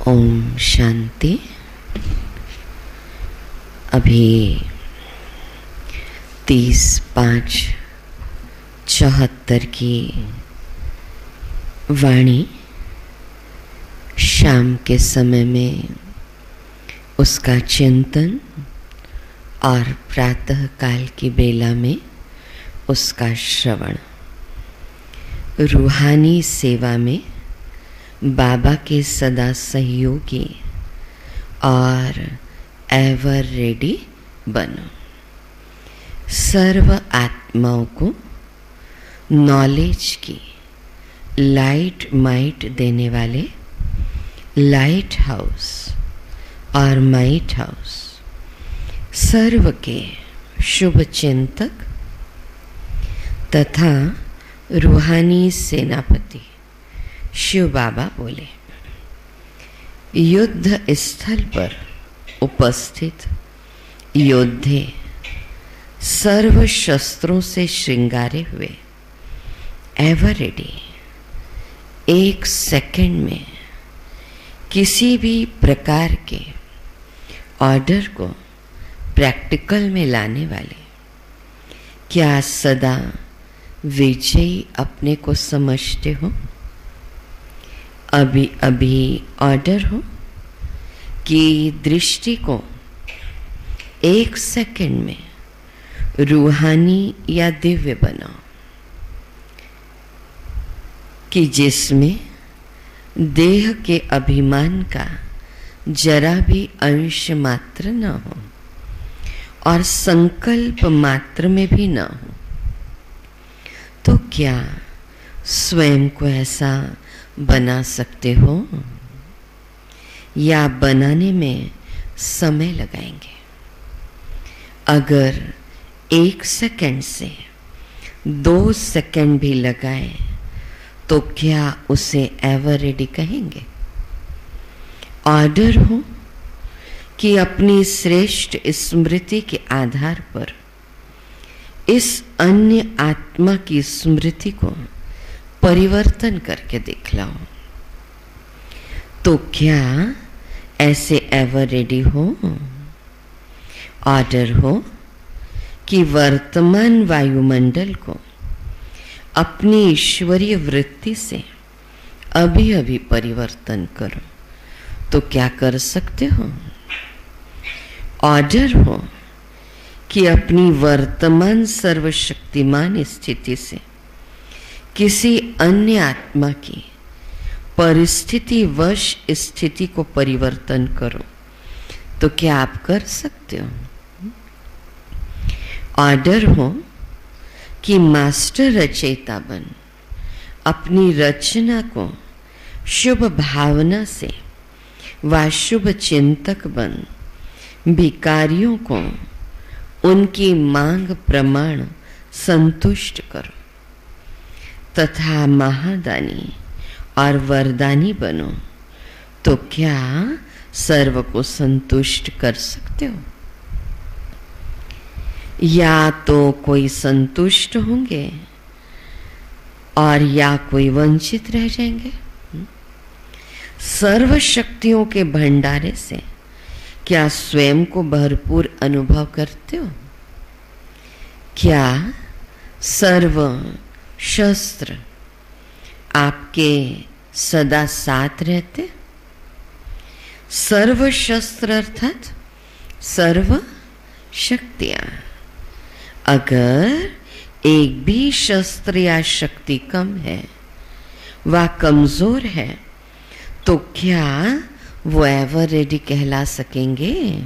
ओम शांति। अभी 30/5/74 की वाणी शाम के समय में उसका चिंतन और प्रातः काल की बेला में उसका श्रवण। रूहानी सेवा में बाबा के सदा सहयोगी और एवर रेडी बनो। सर्व आत्माओं को नॉलेज की लाइट माइट देने वाले लाइट हाउस और माइट हाउस, सर्व के शुभ चिंतक तथा रूहानी सेनापति शिव बाबा बोले, युद्ध स्थल पर उपस्थित योद्धे सर्व शस्त्रों से श्रृंगारे हुए एवर रेडी, एक सेकंड में किसी भी प्रकार के ऑर्डर को प्रैक्टिकल में लाने वाले, क्या सदा विजयी अपने को समझते हो? अभी अभी ऑर्डर हो कि दृष्टि को एक सेकंड में रूहानी या दिव्य बनाओ, कि जिसमें देह के अभिमान का जरा भी अंश मात्र न हो और संकल्प मात्र में भी न हो। तो क्या स्वयं को ऐसा बना सकते हो या बनाने में समय लगाएंगे? अगर 1 सेकंड से 2 सेकंड भी लगाए तो क्या उसे एवर रेडी कहेंगे? ऑर्डर हो कि अपनी श्रेष्ठ स्मृति के आधार पर इस अन्य आत्मा की स्मृति को परिवर्तन करके दिखलाओ, तो क्या ऐसे एवर रेडी हो? ऑर्डर हो कि वर्तमान वायुमंडल को अपनी ईश्वरीय वृत्ति से अभी अभी परिवर्तन करो, तो क्या कर सकते हो? ऑर्डर हो कि अपनी वर्तमान सर्वशक्तिमान स्थिति से किसी अन्य आत्मा की परिस्थिति वश स्थिति को परिवर्तन करो, तो क्या आप कर सकते हो? ऑर्डर हो कि मास्टर रचयिता बन अपनी रचना को शुभ भावना से व शुभ चिंतक बन भिकारियों को उनकी मांग प्रमाण संतुष्ट करो तथा महादानी और वरदानी बनो, तो क्या सर्व को संतुष्ट कर सकते हो? या तो कोई संतुष्ट होंगे और या कोई वंचित रह जाएंगे। सर्व शक्तियों के भंडारे से क्या स्वयं को भरपूर अनुभव करते हो? क्या सर्व शस्त्र आपके सदा साथ रहते? सर्व शस्त्र अर्थात सर्व शक्तियां। अगर एक भी शस्त्र या शक्ति कम है व कमजोर है, तो क्या वो एवर रेडी कहला सकेंगे?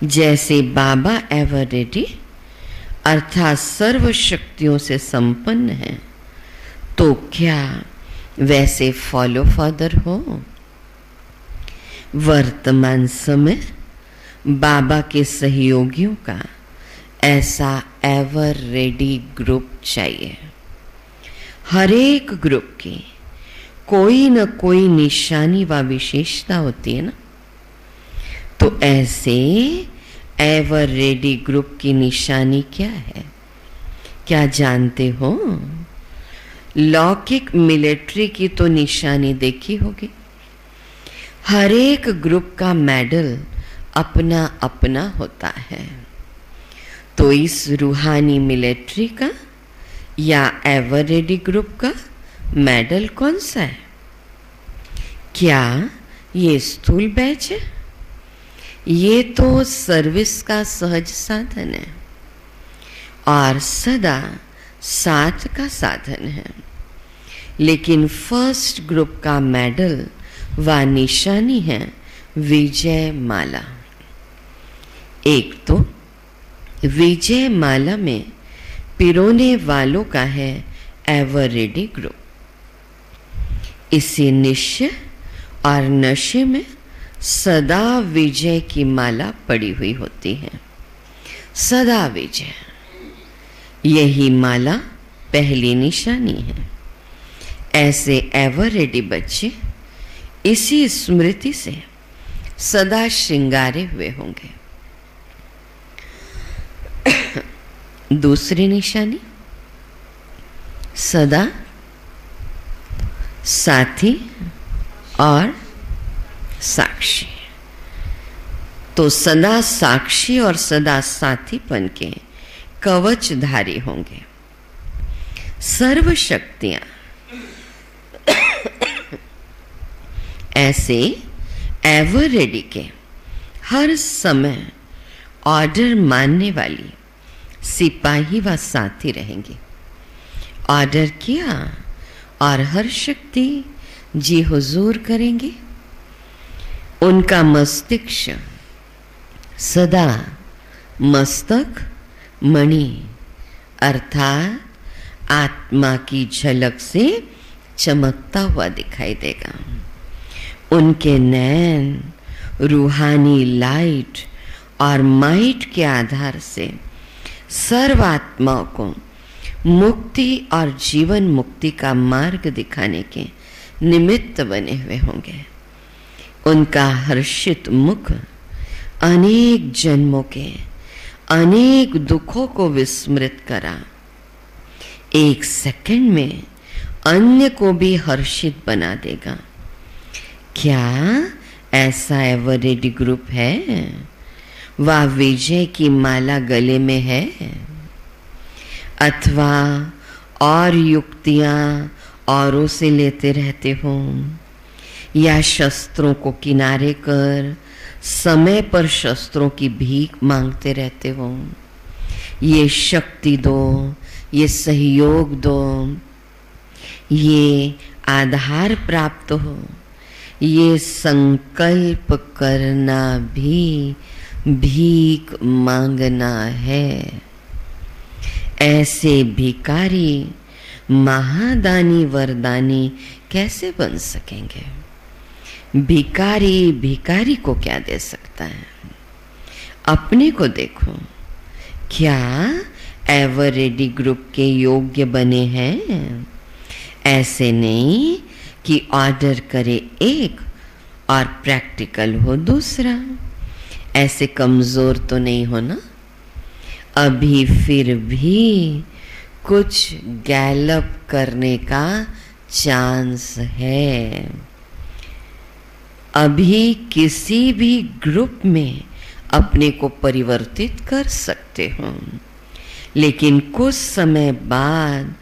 जैसे बाबा एवर रेडी अर्थात सर्व शक्तियों से संपन्न है, तो क्या वैसे फॉलो फादर हो? वर्तमान समय बाबा के सहयोगियों का ऐसा एवर रेडी ग्रुप चाहिए। हर एक ग्रुप की कोई न कोई निशानी व विशेषता होती है ना, तो ऐसे एवर रेडी ग्रुप की निशानी क्या है? क्या जानते हो? लौकिक मिलिट्री की तो निशानी देखी होगी, हर एक ग्रुप का मेडल अपना अपना होता है। तो इस रूहानी मिलिट्री का या एवर रेडी ग्रुप का मेडल कौन सा है? क्या ये स्थूल बैच है? ये तो सर्विस का सहज साधन है और सदा साथ का साधन है। लेकिन फर्स्ट ग्रुप का मेडल व निशानी है विजय माला। एक तो विजय माला में पिरोने वालों का है एवर रेडी ग्रुप। इसी निश्चय और नशे में सदा विजय की माला पड़ी हुई होती है। सदा विजय, यही माला पहली निशानी है। ऐसे एवर रेडी बच्चे इसी स्मृति से सदा श्रृंगारे हुए होंगे। दूसरी निशानी सदा साथी और साक्षी। तो सदा साक्षी और सदा साथीपन के कवचधारी होंगे। सर्व शक्तियां ऐसे एवर रेडी के हर समय ऑर्डर मानने वाली सिपाही व साथी रहेंगे। ऑर्डर किया और हर शक्ति जी हुजूर करेंगे। उनका मस्तिष्क सदा मस्तक मणि अर्थात आत्मा की झलक से चमकता हुआ दिखाई देगा। उनके नैन रूहानी लाइट और माइट के आधार से सर्वात्माओं को मुक्ति और जीवन मुक्ति का मार्ग दिखाने के निमित्त बने हुए होंगे। उनका हर्षित मुख अनेक जन्मों के अनेक दुखों को विस्मृत करा एक सेकंड में अन्य को भी हर्षित बना देगा। क्या ऐसा एवर रेडी ग्रुप है? वह विजय की माला गले में है अथवा और युक्तियां औरों से लेते रहते हो या शस्त्रों को किनारे कर समय पर शस्त्रों की भीख मांगते रहते हो? ये शक्ति दो, ये सहयोग दो, ये आधार प्राप्त हो, ये संकल्प करना भी भीख मांगना है। ऐसे भिखारी महादानी वरदानी कैसे बन सकेंगे? भिखारी भिखारी को क्या दे सकता है? अपने को देखो, क्या एवर रेडी ग्रुप के योग्य बने हैं? ऐसे नहीं कि ऑर्डर करे एक और प्रैक्टिकल हो दूसरा। ऐसे कमजोर तो नहीं हो ना? अभी फिर भी कुछ गैलप करने का चांस है। अभी किसी भी ग्रुप में अपने को परिवर्तित कर सकते हो, लेकिन कुछ समय बाद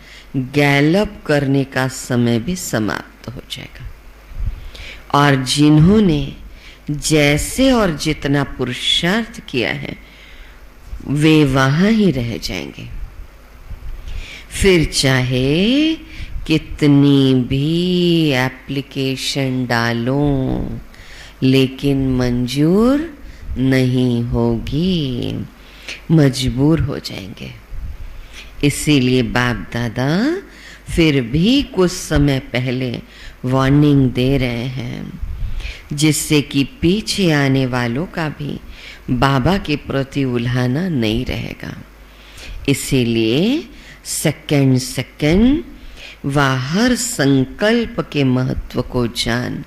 गैलप करने का समय भी समाप्त हो जाएगा और जिन्होंने जैसे और जितना पुरुषार्थ किया है वे वहां ही रह जाएंगे। फिर चाहे कितनी भी एप्लीकेशन डालो लेकिन मंजूर नहीं होगी, मजबूर हो जाएंगे। इसीलिए बाप दादा फिर भी कुछ समय पहले वार्निंग दे रहे हैं, जिससे कि पीछे आने वालों का भी बाबा के प्रति उल्हाना नहीं रहेगा। इसीलिए सेकंड सेकंड व हर संकल्प के महत्व को जान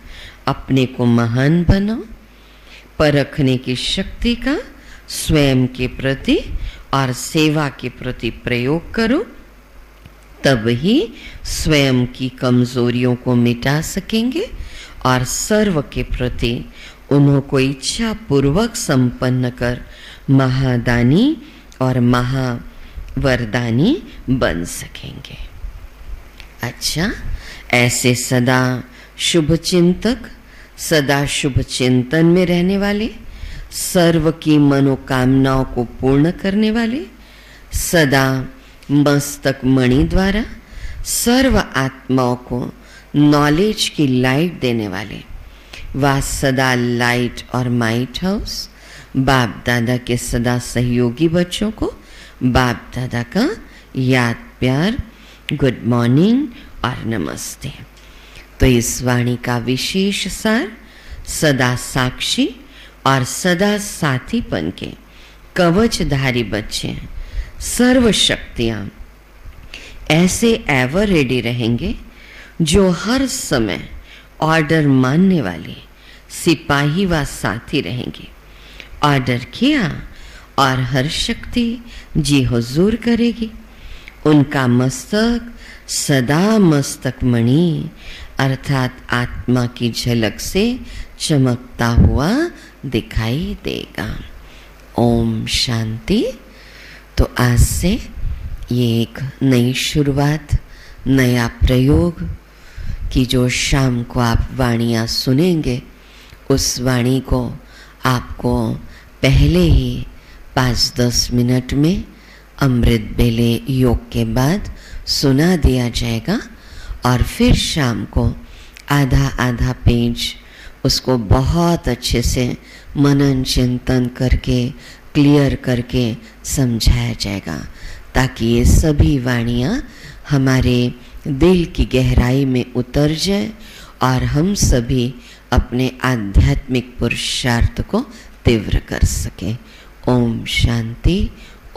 अपने को महान बनाओ। परखने की शक्ति का स्वयं के प्रति और सेवा के प्रति प्रयोग करो, तब ही स्वयं की कमजोरियों को मिटा सकेंगे और सर्व के प्रति उन्हों को इच्छा पूर्वक संपन्न कर महादानी और महावरदानी बन सकेंगे। अच्छा, ऐसे सदा शुभ चिंतक, सदा शुभ चिंतन में रहने वाले, सर्व की मनोकामनाओं को पूर्ण करने वाले, सदा मस्तक मणि द्वारा सर्व आत्माओं को नॉलेज की लाइट देने वाले, व सदा लाइट और माइट हाउस, बाप दादा के सदा सहयोगी बच्चों को बाप दादा का याद प्यार, गुड मॉर्निंग और नमस्ते। तो इस वाणी का विशेष सार सदा साक्षी और सदा साथीपन के कवचधारी बच्चे हैं। सर्व शक्तियाँ ऐसे एवर रेडी रहेंगे जो हर समय ऑर्डर मानने वाले सिपाही व साथी रहेंगे। ऑर्डर किया और हर शक्ति जी हुजूर करेगी। उनका मस्तक सदा मस्तक मणि अर्थात आत्मा की झलक से चमकता हुआ दिखाई देगा। ओम शांति। तो आज से ये एक नई शुरुआत, नया प्रयोग कि जो शाम को आप वाणियाँ सुनेंगे, उस वाणी को आपको पहले ही 5-10 मिनट में अमृत बेले योग के बाद सुना दिया जाएगा और फिर शाम को आधा आधा पेज उसको बहुत अच्छे से मनन चिंतन करके क्लियर करके समझाया जाएगा, ताकि ये सभी वाणियाँ हमारे दिल की गहराई में उतर जाए और हम सभी अपने आध्यात्मिक पुरुषार्थ को तीव्र कर सकें। ओम शांति।